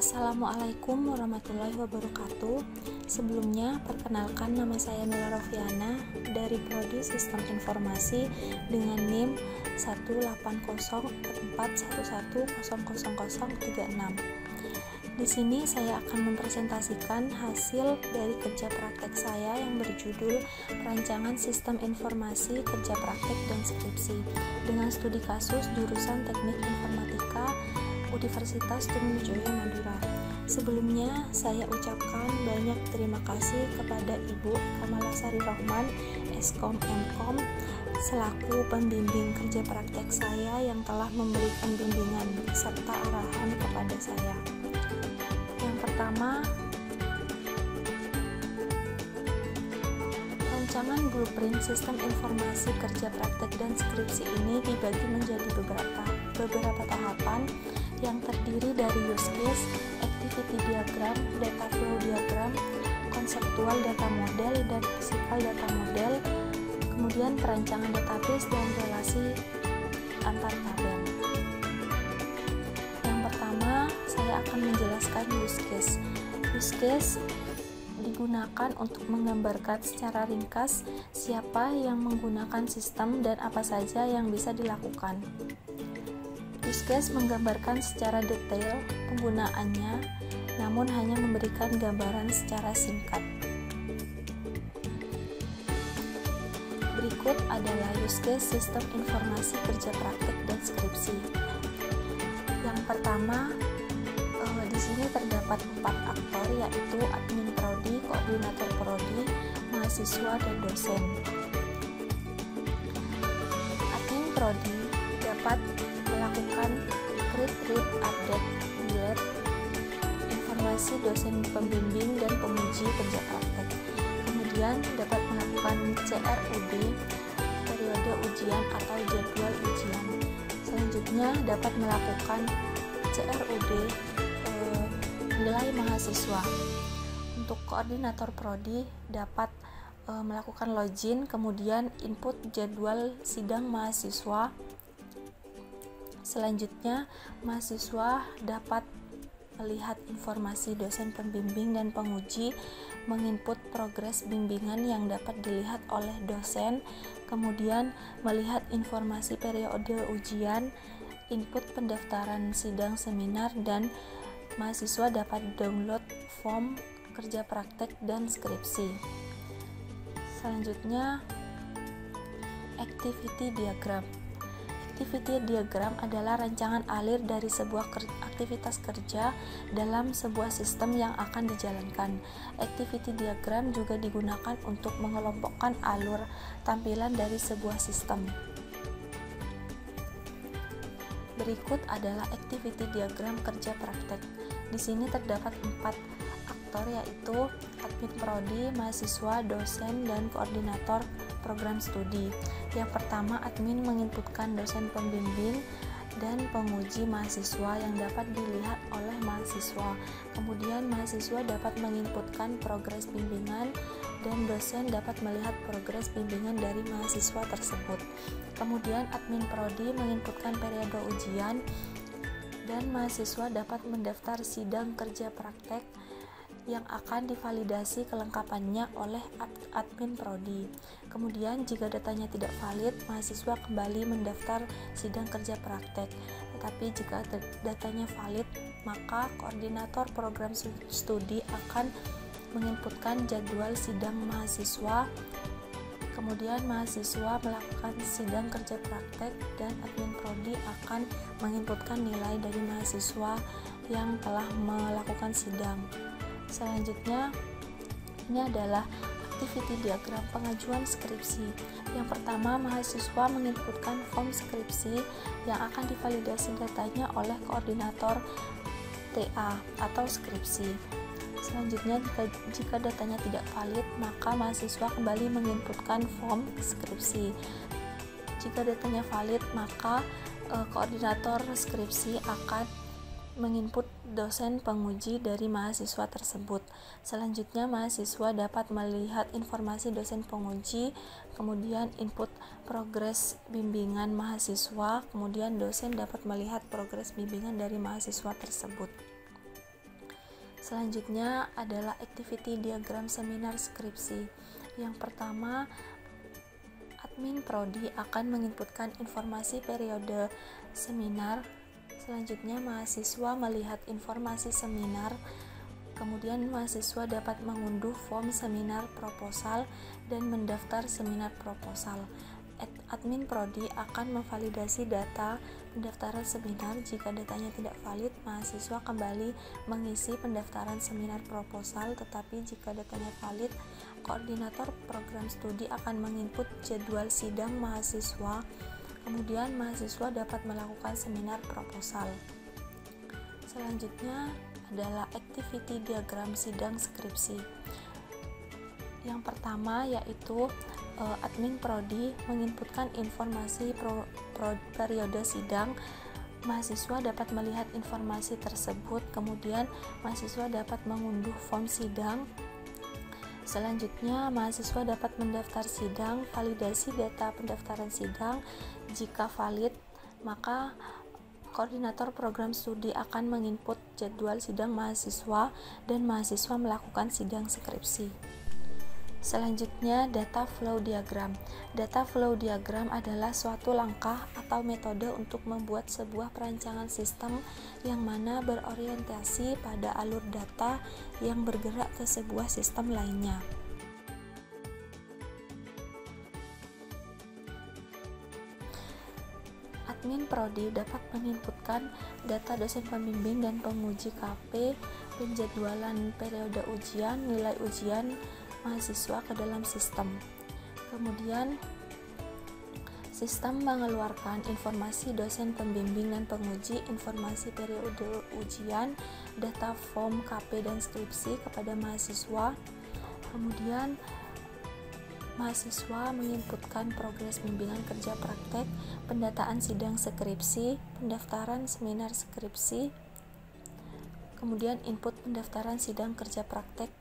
Assalamualaikum warahmatullahi wabarakatuh. Sebelumnya, perkenalkan nama saya Mila Rofiana dari Prodi Sistem Informasi dengan NIM 18041100036. Di sini saya akan mempresentasikan hasil dari kerja praktek saya yang berjudul Perancangan Sistem Informasi Kerja Praktek dan Skripsi dengan studi kasus jurusan Teknik Informatika Universitas Trunojoyo Madura. Sebelumnya, saya ucapkan banyak terima kasih kepada Ibu Kamalasari Rohman, Eskom Mkom, selaku pembimbing kerja praktek saya yang telah memberikan bimbingan serta arahan kepada saya. Yang pertama, rancangan blueprint sistem informasi kerja praktek dan skripsi ini dibagi menjadi beberapa tahapan yang terdiri dari use case, activity diagram, data flow diagram, konseptual data model, dan physical data model, kemudian perancangan database dan relasi antar tabel. Yang pertama, saya akan menjelaskan use case. Use case digunakan untuk menggambarkan secara ringkas siapa yang menggunakan sistem dan apa saja yang bisa dilakukan. Use case menggambarkan secara detail penggunaannya, namun hanya memberikan gambaran secara singkat. Berikut adalah use case sistem informasi kerja praktek dan skripsi. Yang pertama, di sini terdapat 4 aktor, yaitu admin prodi, koordinator prodi, mahasiswa, dan dosen. Admin prodi dapat melakukan create, update, delete informasi dosen pembimbing dan penguji kerja praktek. Kemudian dapat melakukan CRUD, periode ujian atau jadwal ujian. Selanjutnya dapat melakukan CRUD, nilai mahasiswa. Untuk koordinator prodi dapat melakukan login, kemudian input jadwal sidang mahasiswa. Selanjutnya, mahasiswa dapat melihat informasi dosen pembimbing dan penguji, menginput progres bimbingan yang dapat dilihat oleh dosen, kemudian melihat informasi periode ujian, input pendaftaran sidang seminar, dan mahasiswa dapat download form kerja praktek dan skripsi. Selanjutnya, activity diagram. Activity diagram adalah rancangan alir dari sebuah aktivitas kerja dalam sebuah sistem yang akan dijalankan. Activity diagram juga digunakan untuk mengelompokkan alur tampilan dari sebuah sistem. Berikut adalah activity diagram kerja praktek. Di sini terdapat 4 aktor, yaitu admin prodi, mahasiswa, dosen, dan koordinator program studi. Yang pertama, admin menginputkan dosen pembimbing dan penguji mahasiswa yang dapat dilihat oleh mahasiswa. Kemudian mahasiswa dapat menginputkan progres bimbingan dan dosen dapat melihat progres bimbingan dari mahasiswa tersebut. Kemudian admin prodi menginputkan periode ujian dan mahasiswa dapat mendaftar sidang kerja praktek yang akan divalidasi kelengkapannya oleh admin prodi. Kemudian jika datanya tidak valid, mahasiswa kembali mendaftar sidang kerja praktek. Tetapi jika datanya valid, maka koordinator program studi akan menginputkan jadwal sidang mahasiswa. Kemudian mahasiswa melakukan sidang kerja praktek dan admin prodi akan menginputkan nilai dari mahasiswa yang telah melakukan sidang. Selanjutnya, ini adalah activity diagram pengajuan skripsi. Yang pertama, mahasiswa menginputkan form skripsi yang akan divalidasi datanya oleh koordinator TA atau skripsi. Selanjutnya, jika datanya tidak valid, maka mahasiswa kembali menginputkan form skripsi. Jika datanya valid, maka koordinator skripsi akan menginput dosen penguji dari mahasiswa tersebut. Selanjutnya, mahasiswa dapat melihat informasi dosen penguji, kemudian input progres bimbingan mahasiswa, kemudian dosen dapat melihat progres bimbingan dari mahasiswa tersebut. Selanjutnya adalah activity diagram seminar skripsi. Yang pertama, admin prodi akan menginputkan informasi periode seminar. Selanjutnya, mahasiswa melihat informasi seminar. Kemudian mahasiswa dapat mengunduh form seminar proposal dan mendaftar seminar proposal. Admin prodi akan memvalidasi data pendaftaran seminar. Jika datanya tidak valid, mahasiswa kembali mengisi pendaftaran seminar proposal, tetapi jika datanya valid, koordinator program studi akan menginput jadwal sidang mahasiswa. Kemudian mahasiswa dapat melakukan seminar proposal. Selanjutnya adalah activity diagram sidang skripsi. Yang pertama yaitu admin prodi menginputkan informasi periode sidang. Mahasiswa dapat melihat informasi tersebut, kemudian mahasiswa dapat mengunduh form sidang. Selanjutnya, mahasiswa dapat mendaftar sidang, validasi data pendaftaran sidang. Jika valid, maka koordinator program studi akan menginput jadwal sidang mahasiswa dan mahasiswa melakukan sidang skripsi. Selanjutnya, data flow diagram. Data flow diagram adalah suatu langkah atau metode untuk membuat sebuah perancangan sistem yang mana berorientasi pada alur data yang bergerak ke sebuah sistem lainnya. Admin prodi dapat menginputkan data dosen pembimbing dan penguji KP, penjadwalan periode ujian, nilai ujian mahasiswa ke dalam sistem. Kemudian sistem mengeluarkan informasi dosen pembimbing dan penguji, informasi periode ujian, data form KP dan skripsi kepada mahasiswa. Kemudian mahasiswa menginputkan progres bimbingan kerja praktek, pendataan sidang skripsi, pendaftaran seminar skripsi, kemudian input pendaftaran sidang kerja praktek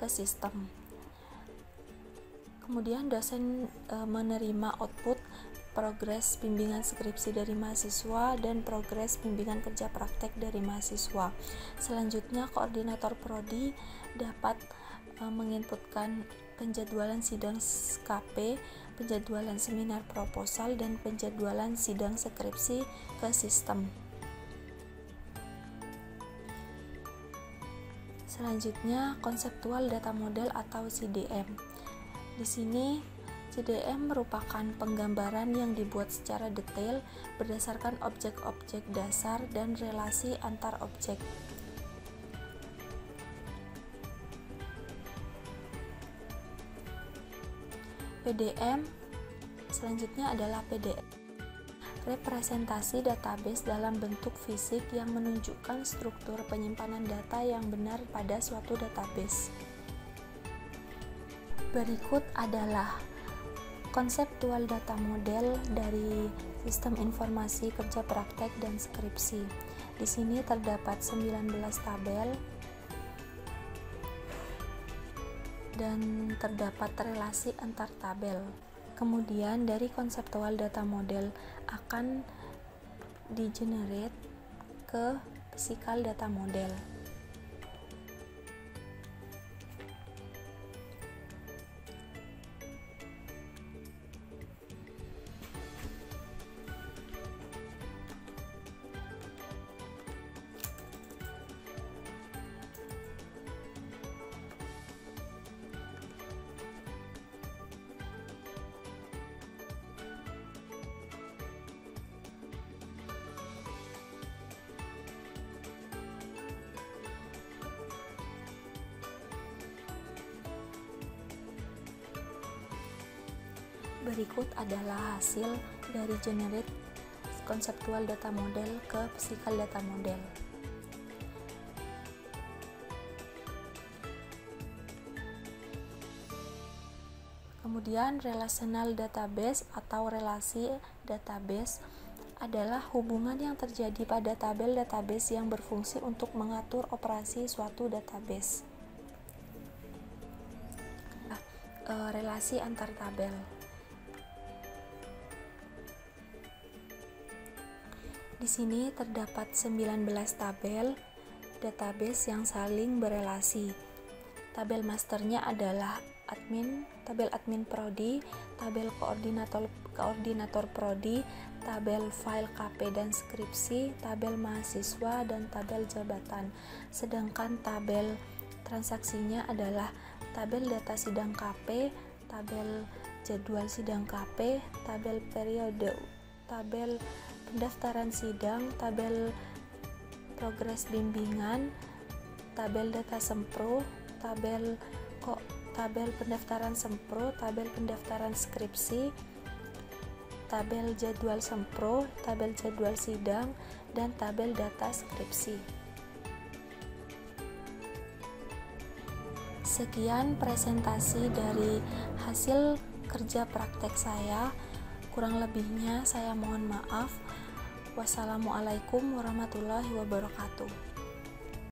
ke sistem. Kemudian dosen menerima output progres bimbingan skripsi dari mahasiswa dan progres bimbingan kerja praktek dari mahasiswa. Selanjutnya, koordinator prodi dapat menginputkan penjadwalan sidang KP, penjadwalan seminar proposal, dan penjadwalan sidang skripsi ke sistem. Selanjutnya, konseptual data model atau CDM. Di sini, CDM merupakan penggambaran yang dibuat secara detail berdasarkan objek-objek dasar dan relasi antar objek. PDM selanjutnya adalah PDM, representasi database dalam bentuk fisik yang menunjukkan struktur penyimpanan data yang benar pada suatu database. Berikut adalah konseptual data model dari sistem informasi kerja praktek dan skripsi. Di sini terdapat 19 tabel dan terdapat relasi antar tabel. Kemudian dari konseptual data model akan di-generate ke physical data model. Berikut adalah hasil dari generate konseptual data model ke physical data model. Kemudian relational database atau relasi database adalah hubungan yang terjadi pada tabel database yang berfungsi untuk mengatur operasi suatu database. Relasi antar tabel. Di sini terdapat 19 tabel database yang saling berelasi. Tabel masternya adalah tabel admin prodi, tabel koordinator prodi, tabel file KP dan skripsi, tabel mahasiswa, dan tabel jabatan. Sedangkan tabel transaksinya adalah tabel data sidang KP, tabel jadwal sidang KP, tabel periode, tabel pendaftaran sidang, tabel progres bimbingan, tabel data sempro, tabel pendaftaran sempro, tabel pendaftaran skripsi, tabel jadwal sempro, tabel jadwal sidang, dan tabel data skripsi. Sekian presentasi dari hasil kerja praktek saya. Kurang lebihnya saya mohon maaf. Wassalamualaikum warahmatullahi wabarakatuh.